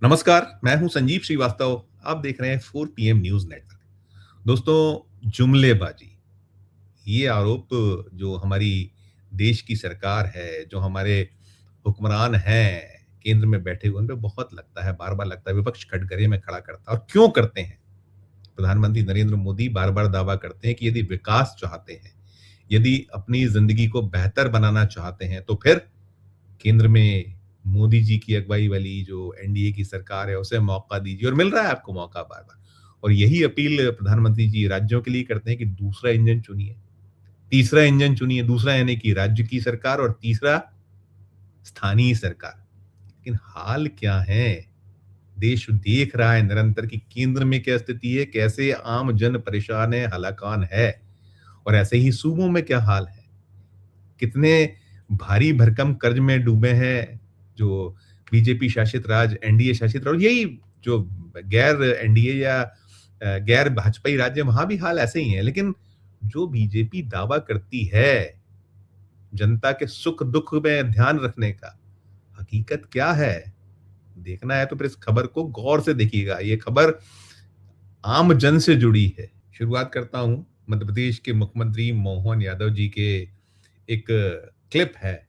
नमस्कार, मैं हूं संजीव श्रीवास्तव। आप देख रहे हैं 4 पीएम न्यूज़ नेटवर्क। दोस्तों, जुमलेबाजी, ये आरोप जो हमारी देश की सरकार है, जो हमारे हुक्मरान हैं, केंद्र में बैठे हुए, उन पे बहुत लगता है, बार-बार लगता है, विपक्ष कटघरे में खड़ा करता है और क्यों करते हैं? प्रधानमंत्री नरेंद्र मोदी बार-बार दावा करते हैं कि यदि विकास चाहते हैं, यदि अपनी ज़िंदगी को बेहतर बनाना चाहते हैं, तो फिर केंद्र में मोदी जी की अगुवाई वाली जो एनडीए की सरकार है, उसे मौका दीजिए और मिल रहा है आपको मौका बार-बार। और यही अपील प्रधानमंत्री जी राज्यों के लिए करते हैं कि दूसरा इंजन चुनिए, तीसरा इंजन चुनिए, दूसरा यानी कि राज्य की सरकार और तीसरा स्थानीय सरकार। लेकिन हाल क्या है? देश देख रहा है निरंतर कि केंद्र में क्या स्थिति है, कैसे आम जन परेशान है, हलाकान है और ऐसे ही सूबों में क्या हाल है। कितने भारी भरकम कर्ज में डूबे हैं जो बीजेपी शासित राज्य, एनडीए शासित राज्य, यही जो गैर एनडीए या गैर भाजपाई राज्य, वहां भी हाल ऐसे ही है। लेकिन जो बीजेपी दावा करती है जनता के सुख दुख में ध्यान रखने का, हकीकत क्या है? देखना है तो फिर इस खबर को गौर से देखिएगा। ये खबर आम जन से जुड़ी है। शुरुआत करता हूं मध्य प्रदेश के मुख्यमंत्री मोहन यादव जी के एक क्लिप है,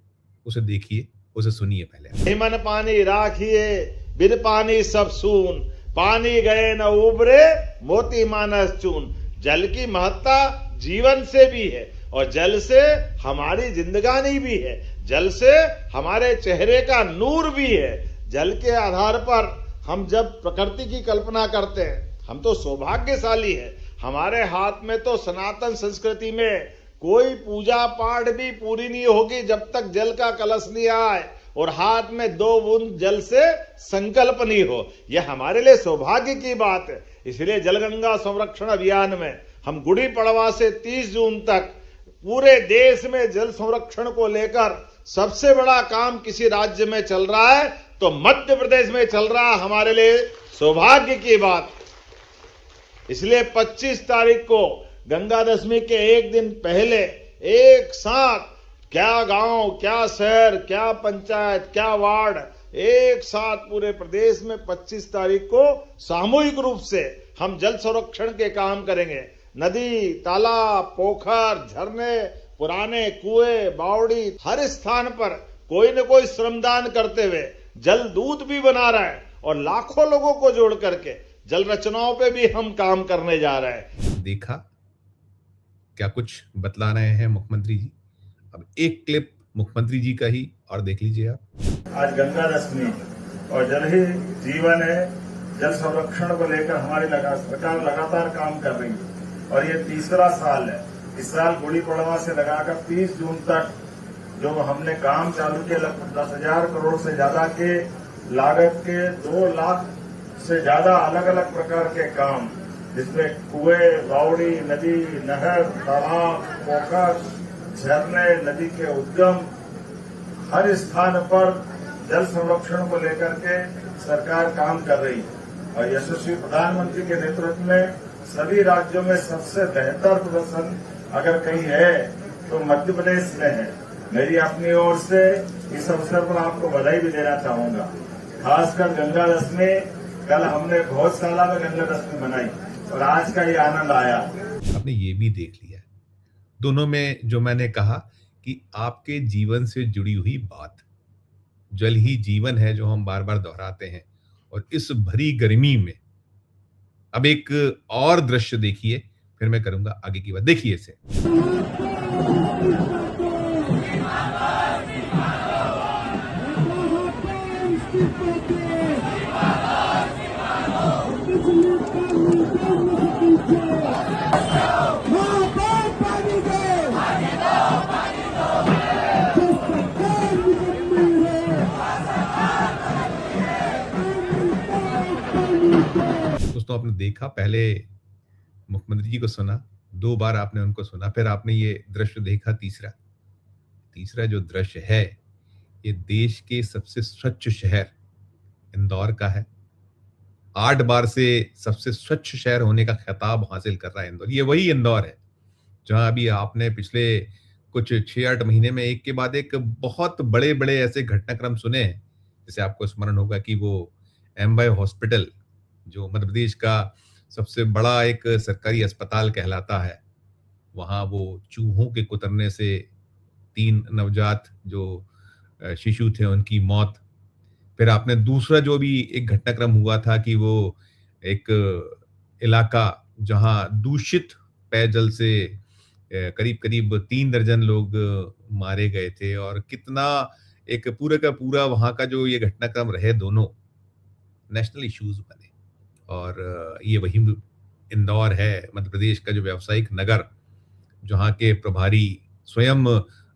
उसे देखिए, उसे सुनिए पहले। मन पानी राखिए बिन पानी सब सून, पानी गए न उबरे मोती मानस चून। जल की महत्ता जीवन से भी है और जल से हमारी जिंदगानी भी है, जल से हमारे चेहरे का नूर भी है। जल के आधार पर हम जब प्रकृति की कल्पना करते हैं, हम तो सौभाग्यशाली हैं। हमारे हाथ में तो सनातन संस्कृति में कोई पूजा पाठ भी पूरी नहीं होगी जब तक जल का कलश नहीं आए और हाथ में 2 बूंद जल से संकल्प नहीं हो। यह हमारे लिए सौभाग्य की बात है। इसलिए जलगंगा संरक्षण अभियान में हम गुड़ी पड़वा से 30 जून तक पूरे देश में जल संरक्षण को लेकर सबसे बड़ा काम किसी राज्य में चल रहा है तो मध्य प्रदेश में चल रहा है। हमारे लिए सौभाग्य की बात। इसलिए 25 तारीख को गंगा दशमी के एक दिन पहले एक साथ क्या गांव, क्या शहर, क्या पंचायत, क्या वार्ड, एक साथ पूरे प्रदेश में 25 तारीख को सामूहिक रूप से हम जल संरक्षण के काम करेंगे। नदी, तालाब, पोखर, झरने, पुराने कुएं, बावड़ी, हर स्थान पर कोई न कोई श्रमदान करते हुए जल दूत भी बना रहा है और लाखों लोगों को जोड़ करके जल रचनाओं पे भी हम काम करने जा रहे हैं। देखा क्या कुछ बतला रहे हैं मुख्यमंत्री जी? अब एक क्लिप मुख्यमंत्री जी का ही और देख लीजिए आप। आज गंगा दशमी और जल ही जीवन है। जल संरक्षण को लेकर हमारी सरकार लगातार काम कर रही है और ये तीसरा साल है। इस साल गुड़ी पड़वा से लगाकर 30 जून तक जो हमने काम चालू किया, लगभग 10,000 करोड़ से ज्यादा के लागत के 2 लाख से ज्यादा अलग अलग प्रकार के काम, जिसमें कुएं, बावड़ी, नदी, नहर, तालाब, पोखर, झरने, नदी के उद्गम, हर स्थान पर जल संरक्षण को लेकर के सरकार काम कर रही है। और यशस्वी प्रधानमंत्री के नेतृत्व में सभी राज्यों में सबसे बेहतर प्रदर्शन अगर कहीं है तो मध्य प्रदेश में है। मेरी अपनी ओर से इस अवसर पर आपको बधाई भी देना चाहूंगा। खासकर गंगा दशमी, कल हमने घोषशाला में गंगा दशमी मनाई और आज का ये आनंद आया। आपने ये भी देख लिया दोनों में जो मैंने कहा कि आपके जीवन से जुड़ी हुई बात, जल ही जीवन है जो हम बार बार दोहराते हैं। और इस भरी गर्मी में अब एक और दृश्य देखिए, फिर मैं करूंगा आगे की बात। देखिए इसे। दोस्तों, आपने देखा, पहले मुख्यमंत्री जी को सुना, 2 बार आपने उनको सुना, फिर आपने ये दृश्य देखा। तीसरा तीसरा जो दृश्य है, ये देश के सबसे स्वच्छ शहर इंदौर का है। 8 बार से सबसे स्वच्छ शहर होने का खिताब हासिल कर रहा है इंदौर। ये वही इंदौर है जहां अभी आपने पिछले कुछ 6-8 महीने में एक के बाद एक बहुत बड़े बड़े ऐसे घटनाक्रम सुने हैं। जैसे आपको स्मरण होगा कि वो एमवाय हॉस्पिटल, जो मध्य प्रदेश का सबसे बड़ा एक सरकारी अस्पताल कहलाता है, वहाँ वो चूहों के कुतरने से 3 नवजात जो शिशु थे उनकी मौत। फिर आपने दूसरा जो भी एक घटनाक्रम हुआ था कि वो एक इलाका जहाँ दूषित पेयजल से करीब-करीब 3 दर्जन लोग मारे गए थे, और कितना एक पूरे का पूरा वहाँ का जो ये घटनाक्रम रहे दोनों, नेशनल इश्यूज़ बने। और ये वही इंदौर है, मध्य प्रदेश का जो व्यावसायिक नगर, जहाँ के प्रभारी स्वयं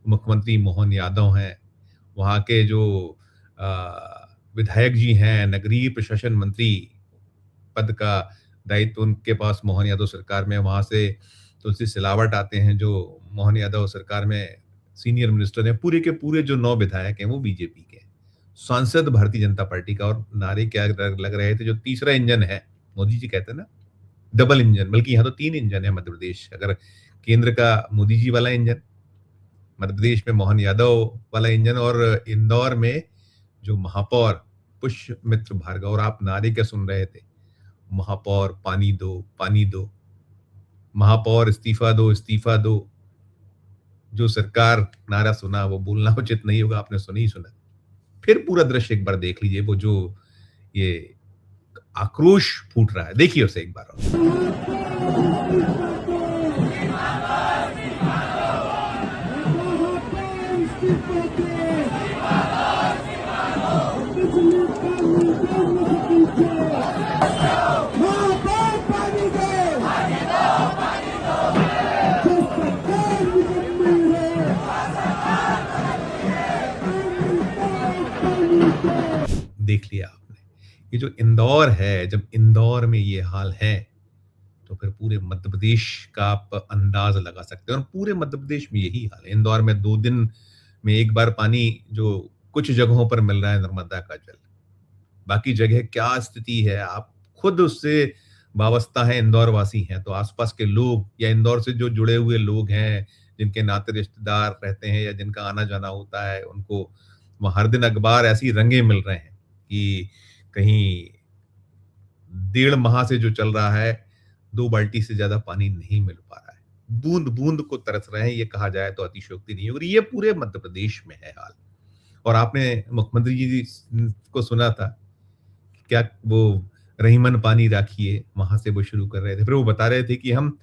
मुख्यमंत्री मोहन यादव हैं, वहाँ के जो विधायक जी हैं, नगरीय प्रशासन मंत्री पद का दायित्व उनके पास मोहन यादव सरकार में, वहाँ से तुलसी सिलावट आते हैं जो मोहन यादव सरकार में सीनियर मिनिस्टर हैं। पूरे के पूरे जो 9 विधायक हैं वो बीजेपी के हैं। सांसद भारतीय जनता पार्टी का, और नारे क्या लग रहे थे, जो तीसरा इंजन है, मोदी जी कहते हैं ना डबल इंजन, बल्कि यहाँ तो 3 इंजन है मध्य प्रदेश। अगर केंद्र का मोदी जी वाला इंजन, मध्य प्रदेश में मोहन यादव वाला इंजन, और इंदौर में जो महापौर पुष्यमित्र भार्गव। और आप नारे क्या सुन रहे थे, महापौर पानी दो, पानी दो, महापौर इस्तीफा दो, इस्तीफा दो। जो सरकार नारा सुना वो बोलना उचित नहीं होगा, आपने सुना ही सुना। फिर पूरा दृश्य एक बार देख लीजिए, वो जो ये आक्रोश फूट रहा है, देखिए उसे एक बार और। देख लिया आपने, ये जो इंदौर है, जब इंदौर में ये हाल है, तो फिर पूरे मध्य प्रदेश का आप अंदाज लगा सकते हैं। और पूरे मध्य प्रदेश में यही हाल है। इंदौर में 2 दिन में एक बार पानी जो कुछ जगहों पर मिल रहा है, नर्मदा का जल। बाकी जगह क्या स्थिति है, आप खुद उससे वाबस्ता हैं, इंदौर वासी हैं, तो आसपास के लोग या इंदौर से जो जुड़े हुए लोग हैं, जिनके नाते रिश्तेदार रहते हैं या जिनका आना जाना होता है, उनको वहाँ हर दिन अखबार ऐसी रंगे मिल रहे हैं कि कहीं 1.5 माह से जो चल रहा है, 2 बाल्टी से ज्यादा पानी नहीं मिल पा रहा है। बूंद बूंद को तरस रहे हैं, ये कहा जाए तो अतिशयोक्ति नहीं होगी। ये पूरे मध्य प्रदेश में है हाल। और आपने मुख्यमंत्री जी को सुना था, क्या वो रहीमन पानी राखिए, वहां से वो शुरू कर रहे थे। फिर वो बता रहे थे कि हम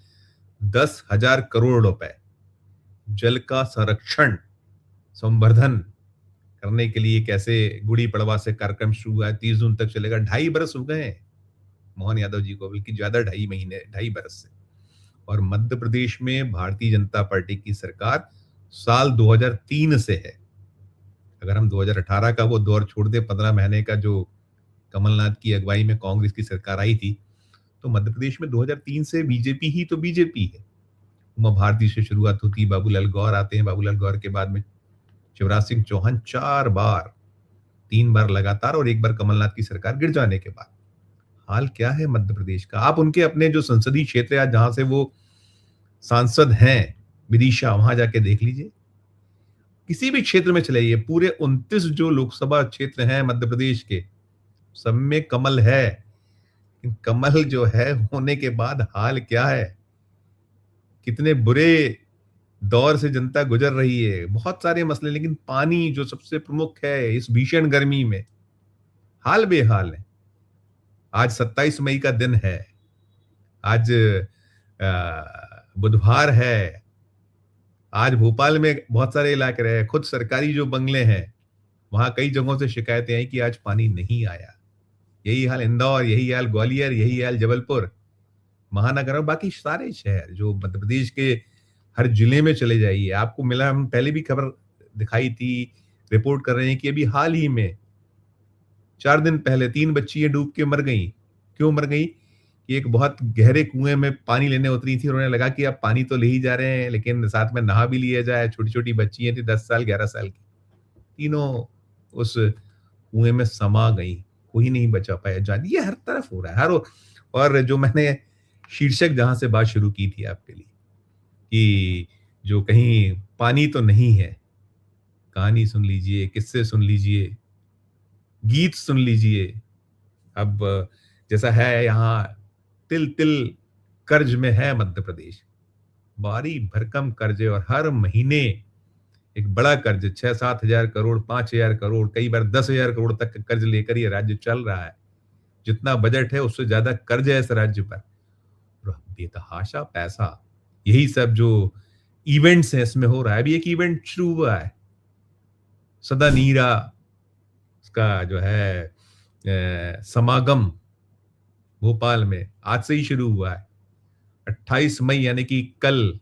10,000 करोड़ रुपए जल का संरक्षण, संवर्धन करने के लिए कैसे गुड़ी पड़वा से कार्यक्रम शुरू हुआ है, 30 जून तक चलेगा। 2.5 बरस हो गए हैं मोहन यादव जी को, बल्कि ज्यादा, 2.5 महीने, 2.5 बरस से। और मध्य प्रदेश में भारतीय जनता पार्टी की सरकार साल 2003 से है। अगर हम 2018 का वो दौर छोड़ दे, 15 महीने का जो कमलनाथ की अगुवाई में कांग्रेस की सरकार आई थी, तो मध्य प्रदेश में 2003 से बीजेपी ही तो बीजेपी है। उमा भारती से शुरुआत होती, बाबूलाल गौर आते हैं, बाबूलाल गौर के बाद में शिवराज सिंह चौहान 4 बार, 3 बार लगातार, और 1 बार कमलनाथ की सरकार गिर जाने के बाद। हाल क्या है मध्य प्रदेश का, आप उनके अपने जो संसदीय क्षेत्र है, जहां से वो सांसद हैं, विदिशा, वहां जाके देख लीजिए। किसी भी क्षेत्र में चले जाइए, पूरे 29 जो लोकसभा क्षेत्र हैं मध्य प्रदेश के, सब में कमल है। कमल जो है होने के बाद हाल क्या है, कितने बुरे दौर से जनता गुजर रही है। बहुत सारे मसले, लेकिन पानी जो सबसे प्रमुख है इस भीषण गर्मी में, हाल बेहाल है। आज 27 मई का दिन है, आज बुधवार है। आज भोपाल में बहुत सारे इलाके रहे, खुद सरकारी जो बंगले हैं, वहां कई जगहों से शिकायतें आई कि आज पानी नहीं आया। यही हाल इंदौर, यही हाल ग्वालियर, यही हाल जबलपुर महानगर, और बाकी सारे शहर जो मध्य प्रदेश के हर जिले में चले जाइए, आपको मिला। हम पहले भी खबर दिखाई थी, रिपोर्ट कर रहे हैं कि अभी हाल ही में 4 दिन पहले 3 बच्चियां डूब के मर गई। क्यों मर गई? कि एक बहुत गहरे कुएं में पानी लेने उतरी थी, उन्हें लगा कि अब पानी तो ले ही जा रहे हैं, लेकिन साथ में नहा भी लिया जाए। छोटी छोटी बच्चियां थी, 10 साल 11 साल की, तीनों उस कुएं में समा गई, कोई नहीं बचा पाया जान। ये हर तरफ हो रहा है, हर। और जो मैंने शीर्षक जहां से बात शुरू की थी आपके लिए, कि जो कहीं पानी तो नहीं है, कहानी सुन लीजिए, किस्से सुन लीजिए, गीत सुन लीजिए, अब जैसा है यहाँ, तिल तिल कर्ज में है मध्य प्रदेश, भारी भरकम कर्ज है, और हर महीने एक बड़ा कर्ज, 6-7 हजार करोड़, 5 हजार करोड़, कई बार 10 हजार करोड़ तक का कर्ज लेकर ये राज्य चल रहा है। जितना बजट है उससे ज्यादा कर्ज है इस राज्य पर, और बेतहाशा पैसा, यही सब जो इवेंट्स हैं इसमें हो रहा है। अभी एक इवेंट शुरू हुआ है, सदा नीरा उसका जो है समागम भोपाल में आज से ही शुरू हुआ है। 28 मई यानी कि कल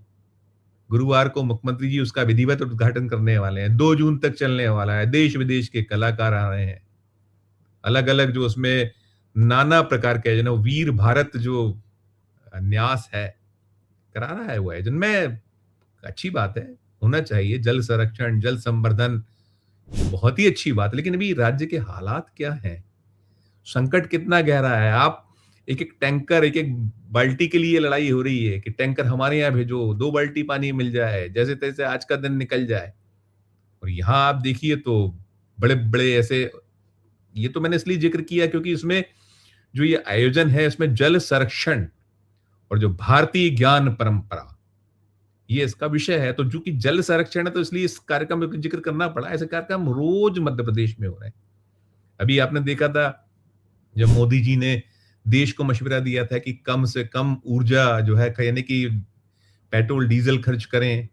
गुरुवार को मुख्यमंत्री जी उसका विधिवत उद्घाटन करने वाले हैं। 2 जून तक चलने वाला है। देश विदेश के कलाकार आ रहे हैं, अलग अलग जो उसमें नाना प्रकार के वीर भारत जो न्यास है करा रहा है वो है, जिनमें अच्छी बात है, होना चाहिए। जल संरक्षण, जल संवर्धन बहुत ही अच्छी बात है, लेकिन अभी राज्य के हालात क्या हैं, संकट कितना गहरा है। आप एक एक टैंकर, एक एक बाल्टी के लिए लड़ाई हो रही है कि टैंकर हमारे यहाँ भेजो, 2 बाल्टी पानी मिल जाए, जैसे तैसे आज का दिन निकल जाए। और यहाँ आप देखिए तो बड़े बड़े ऐसे, ये तो मैंने इसलिए जिक्र किया क्योंकि इसमें जो ये आयोजन है इसमें जल संरक्षण और जो भारतीय ज्ञान परंपरा, ये इसका विषय है। तो चूंकि जल संरक्षण है तो इसलिए इस कार्यक्रम में जिक्र करना पड़ा। ऐसे कार्यक्रम रोज मध्य प्रदेश में हो रहे हैं। अभी आपने देखा था जब मोदी जी ने देश को मशवरा दिया था कि कम से कम ऊर्जा जो है, यानी कि पेट्रोल डीजल खर्च करें,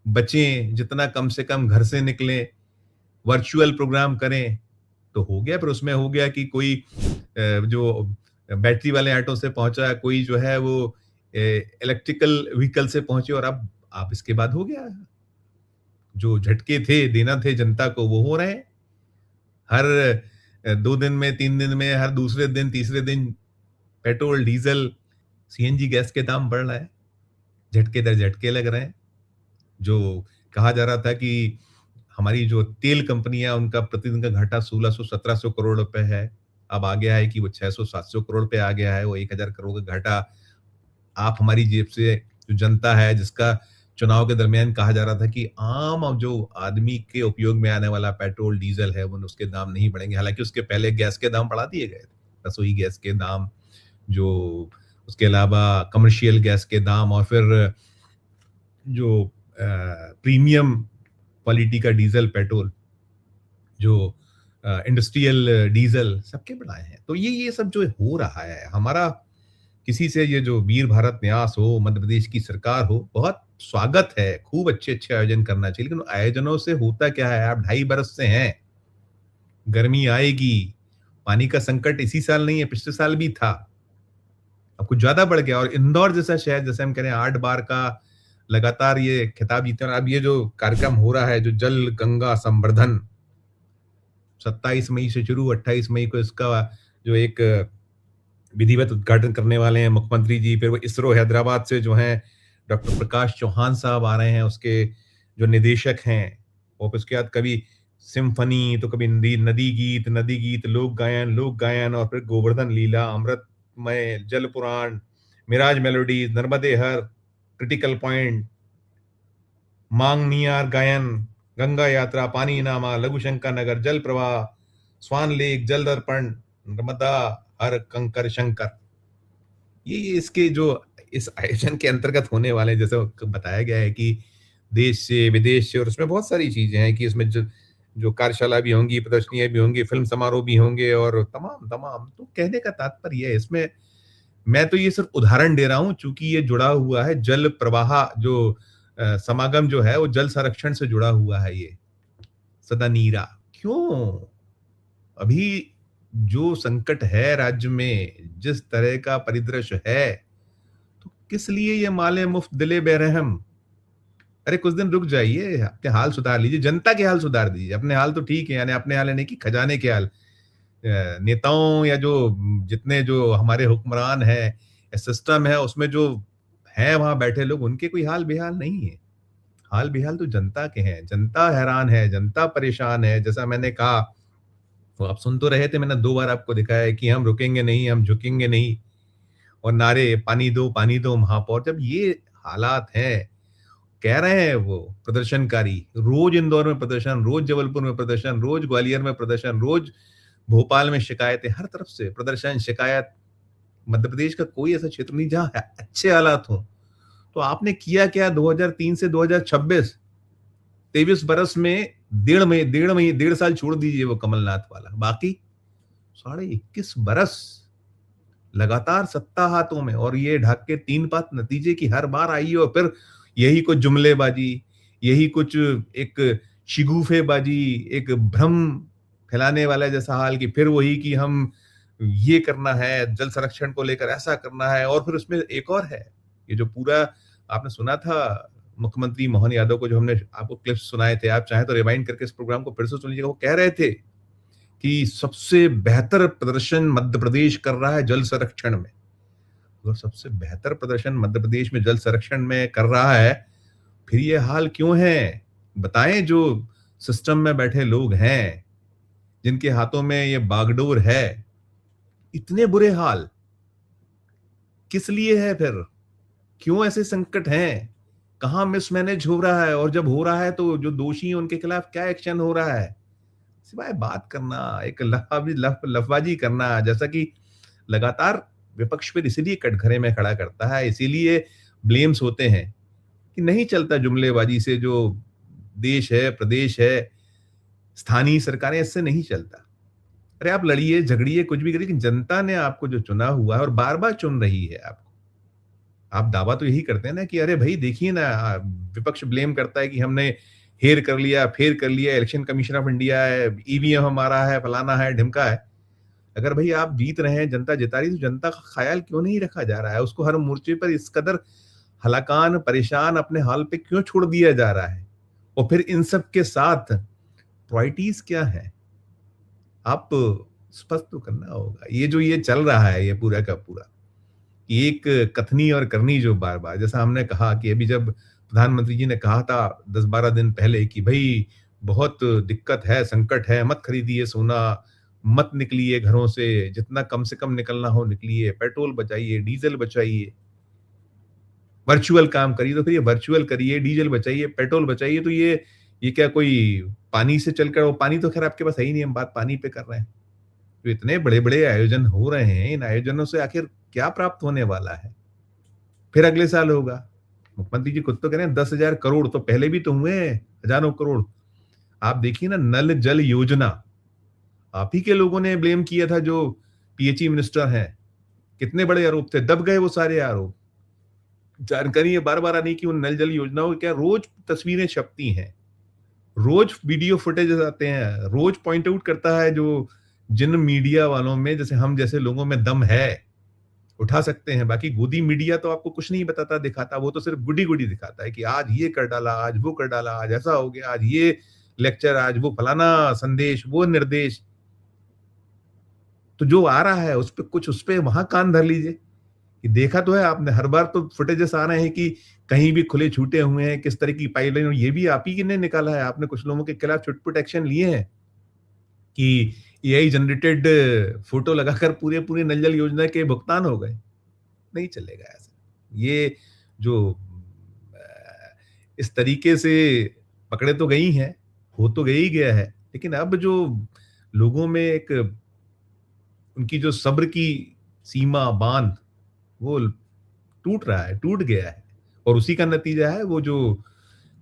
बचें, जितना कम से कम घर से निकलें, वर्चुअल प्रोग्राम करें, तो हो गया। फिर उसमें हो गया कि कोई जो बैटरी वाले ऑटो से पहुंचा, कोई जो है वो इलेक्ट्रिकल व्हीकल से पहुंचे, और अब आप इसके बाद हो गया, जो झटके थे देना थे जनता को वो हो रहे हैं। हर 2 दिन में, 3 दिन में, हर दूसरे दिन, तीसरे दिन पेट्रोल डीजल सीएनजी गैस के दाम बढ़ रहा है, झटके दर झटके लग रहे हैं। जो कहा जा रहा था कि हमारी जो तेल कंपनियां, उनका प्रतिदिन का घाटा 1600-1700 करोड़ रुपए है, अब आ गया है कि वो 600-700 करोड़ पे आ गया है। वो 1000 करोड़ का घाटा आप हमारी जेब से, जो जनता है जिसका चुनाव के दरमियान कहा जा रहा था कि आम जो आदमी के उपयोग में आने वाला पेट्रोल डीजल है वो उसके दाम नहीं बढ़ेंगे, हालांकि उसके पहले गैस के दाम बढ़ा दिए गए थे, रसोई गैस के दाम, जो उसके अलावा कमर्शियल गैस के दाम, और फिर जो प्रीमियम क्वालिटी का डीजल पेट्रोल, जो इंडस्ट्रियल डीजल, सबके बढ़ाए हैं। तो ये सब जो हो रहा है, हमारा किसी से ये जो वीर भारत न्यास हो, मध्य प्रदेश की सरकार हो, बहुत स्वागत है, खूब अच्छे अच्छे आयोजन करना चाहिए। लेकिन आयोजनों से होता क्या है, आप 2.5 बरस से हैं, गर्मी आएगी, पानी का संकट इसी साल नहीं है, पिछले साल भी था, अब कुछ ज्यादा बढ़ गया। और इंदौर जैसा शहर, जैसे हम कह रहे हैं 8 बार का लगातार ये खिताब जीते, और अब ये जो कार्यक्रम हो रहा है, जो जल गंगा संवर्धन, 27 मई से शुरू, 28 मई को इसका जो एक विधिवत उद्घाटन करने वाले हैं मुख्यमंत्री जी। फिर वो इसरो हैदराबाद से जो हैं डॉक्टर प्रकाश चौहान साहब आ रहे हैं, उसके जो निदेशक हैं। और उसके बाद कभी सिम्फनी, तो कभी नदी गीत, लोक गायन, और फिर गोवर्धन लीला, अमृतमय, जल पुराण, मिराज मेलोडीज, नर्मदे हर, क्रिटिकल पॉइंट, मांग नियार गायन, गंगा यात्रा, पानी नामा, लघु शंकर नगर, जल प्रवाह, स्वान लेक, जल दर्पण, नर्मदा हर कंकर शंकर। ये इसके जो इस आयोजन के अंतर्गत होने वाले, जैसे बताया गया है कि देश से, विदेश से, और उसमें बहुत सारी चीजें हैं कि इसमें जो कार्यशाला भी होंगी, प्रदर्शनियां भी होंगी, फिल्म समारोह भी होंगे, और तमाम तमाम। तो कहने का तात्पर्य है, इसमें मैं तो ये सिर्फ उदाहरण दे रहा हूं, चूंकि ये जुड़ा हुआ है जल प्रवाह, जो समागम जो है वो जल संरक्षण से जुड़ा हुआ है। ये सदा नीरा क्यों, अभी जो संकट है राज्य में, जिस तरह का परिदृश्य है, तो किस लिए ये माले मुफ्त दिले बेरहम। अरे कुछ दिन रुक जाइए, अपने हाल सुधार लीजिए, जनता के हाल सुधार दीजिए। अपने हाल तो ठीक है, यानी अपने हाल नहीं कि खजाने के हाल, नेताओं या जो जितने जो हमारे हुक्मरान है, सिस्टम है, उसमें जो है वहां बैठे लोग, उनके कोई हाल बेहाल नहीं है। हाल बेहाल तो जनता के हैं। जनता हैरान है, जनता परेशान है। जैसा मैंने कहा, तो आप सुन तो रहे थे, मैंने 2 बार आपको दिखाया है कि हम रुकेंगे नहीं, हम झुकेंगे नहीं, और नारे पानी दो महापौर। जब ये हालात हैं, कह रहे हैं वो प्रदर्शनकारी, रोज इंदौर में प्रदर्शन, रोज जबलपुर में प्रदर्शन, रोज ग्वालियर में प्रदर्शन, रोज भोपाल में शिकायतें, हर तरफ से प्रदर्शन, शिकायत। मध्य प्रदेश का कोई ऐसा क्षेत्र नहीं जहां अच्छे हालात हों। तो आपने किया क्या 2003 से 2026, 23 बरस में, 1.5 साल छोड़ दीजिए वो कमलनाथ वाला, बाकी 21.5 बरस लगातार सत्ता हाथों में, और ये ढक के 3 बात नतीजे की हर बार आई और फिर यही कुछ जुमलेबाजी, यही कुछ एक शिगूफेबाजी, एक भ्रम फैलाने वाला जैसा हाल कि फिर वही कि हम ये करना है, जल संरक्षण को लेकर ऐसा करना है। और फिर उसमें एक और है, ये जो पूरा आपने सुना था मुख्यमंत्री मोहन यादव को, जो हमने आपको क्लिप्स सुनाए थे, आप चाहें तो रिवाइंड करके इस प्रोग्राम को फिर से सुन लीजिएगा। वो कह रहे थे कि सबसे बेहतर प्रदर्शन मध्य प्रदेश कर रहा है जल संरक्षण में। अगर सबसे बेहतर प्रदर्शन मध्य प्रदेश में जल संरक्षण में कर रहा है, फिर ये हाल क्यों है? बताएं। जो सिस्टम में बैठे लोग हैं, जिनके हाथों में ये बागडोर है, इतने बुरे हाल किस लिए है? फिर क्यों ऐसे संकट हैं? कहां मिसमैनेज हो रहा है? और जब हो रहा है तो जो दोषी हैं उनके खिलाफ क्या एक्शन हो रहा है? सिवाय बात करना, एक लफबाजी करना, जैसा कि लगातार विपक्ष फिर इसीलिए कटघरे में खड़ा करता है, इसीलिए ब्लेम्स होते हैं कि नहीं चलता जुमलेबाजी से, जो देश है, प्रदेश है, स्थानीय सरकारें, इससे नहीं चलता। अरे आप लड़िए, झगड़िए, कुछ भी करिए, लेकिन जनता ने आपको जो चुना हुआ है और बार-बार चुन रही है आपको। आप दावा तो यही करते हैं ना कि अरे भाई देखिए ना, विपक्ष ब्लेम करता है कि हमने हेर कर लिया, फेर कर लिया, इलेक्शन कमीशन ऑफ इंडिया है, ईवीएम हमारा है, फलाना है, ढिमका है। अगर भाई आप जीत रहे हैं, जनता जिता रही, तो जनता का ख्याल क्यों नहीं रखा जा रहा है? उसको हर मोर्चे पर इस कदर हलाकान, परेशान, अपने हाल पे क्यों छोड़ दिया जा रहा है? और फिर इन सब के साथ प्रायोरिटीज क्या है? आप स्पष्ट तो करना होगा। ये जो ये चल रहा है, ये पूरा का पूरा एक कथनी और करनी, जो बार बार, जैसा हमने कहा कि अभी जब प्रधानमंत्री जी ने कहा था 10-12 दिन पहले कि भाई बहुत दिक्कत है, संकट है, मत खरीदिए सोना, मत निकलिए घरों से, जितना कम से कम निकलना हो निकलिए, पेट्रोल बचाइए, डीजल बचाइए, वर्चुअल काम करिए, तो फिर ये वर्चुअल करिए, डीजल बचाइए, पेट्रोल बचाइए, तो ये क्या कोई पानी से चलकर, वो पानी तो खैर आपके पास है ही नहीं, हम बात पानी पे कर रहे हैं। तो इतने बड़े बड़े आयोजन हो रहे हैं, इन आयोजनों से आखिर क्या प्राप्त होने वाला है? फिर अगले साल होगा। मुख्यमंत्री जी खुद तो कह रहे हैं 10,000 करोड़, तो पहले भी तो हुए हैं हजारों करोड़। आप देखिए ना, नल जल योजना, आप ही के लोगों ने ब्लेम किया था, जो पीएचई मिनिस्टर हैं, कितने बड़े आरोप थे, दब गए वो सारे आरोप। जानकारी है बार बार आने की, उन नल जल योजनाओं क्या रोज तस्वीरें छपती हैं, रोज वीडियो फुटेज आते हैं, रोज पॉइंट आउट करता है जो जिन मीडिया वालों में, जैसे हम जैसे लोगों में दम है, उठा सकते हैं। बाकी गोदी मीडिया तो आपको कुछ नहीं बताता, दिखाता, वो तो सिर्फ गुडी गुडी दिखाता है कि आज ये कर डाला, आज वो कर डाला, आज ऐसा हो गया, आज ये लेक्चर, आज वो फलाना संदेश, वो निर्देश। तो जो आ रहा है उस पर कुछ, उस पर वहां कान धर लीजिए कि देखा तो है आपने, हर बार तो फुटेजेस आ रहे हैं कि कहीं भी खुले छूटे हुए हैं, किस तरह की पाइपलाइन, ये भी आप ही ने निकाला है। आपने कुछ लोगों के खिलाफ छुटपुट एक्शन लिए हैं कि एआई जनरेटेड फोटो लगाकर पूरे पूरे नल जल योजना के भुगतान हो गए। नहीं चलेगा ऐसा। ये जो इस तरीके से पकड़े तो गई हैं, हो तो गई गया है, लेकिन अब जो लोगों में एक उनकी जो सब्र की सीमा, बांध, वो टूट रहा है, टूट गया है। और उसी का नतीजा है वो जो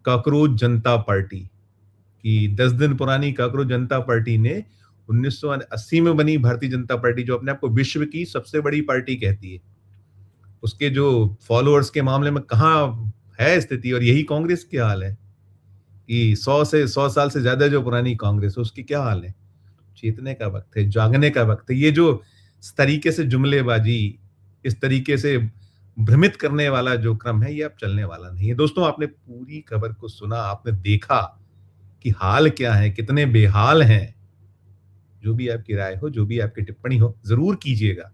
काकरोच जनता पार्टी की 10 दिन पुरानी काकरोच जनता पार्टी ने 1980 में बनी भारतीय जनता पार्टी, जो अपने आप को विश्व की सबसे बड़ी पार्टी कहती है, उसके जो फॉलोअर्स के मामले में कहाँ है स्थिति। और यही कांग्रेस के हाल है कि 100 साल से ज्यादा जो पुरानी कांग्रेस है, उसकी क्या हाल है। चेतने का वक्त है, जागने का वक्त है। ये जो इस तरीके से जुमलेबाजी, इस तरीके से भ्रमित करने वाला जो क्रम है, ये अब चलने वाला नहीं है। दोस्तों, आपने पूरी खबर को सुना, आपने देखा कि हाल क्या है, कितने बेहाल हैं। जो भी आपकी राय हो, जो भी आपकी टिप्पणी हो, जरूर कीजिएगा।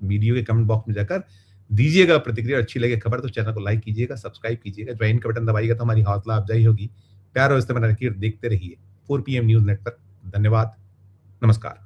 वीडियो के कमेंट बॉक्स में जाकर दीजिएगा प्रतिक्रिया। अच्छी लगे खबर तो चैनल को लाइक कीजिएगा, सब्सक्राइब कीजिएगा, ज्वाइन का बटन दबाइएगा तो हमारी हौसला अफजाई होगी। प्यार और इस्तेमाल रखिए, देखते रहिए 4 PM न्यूज नेटवर्क। धन्यवाद, नमस्कार।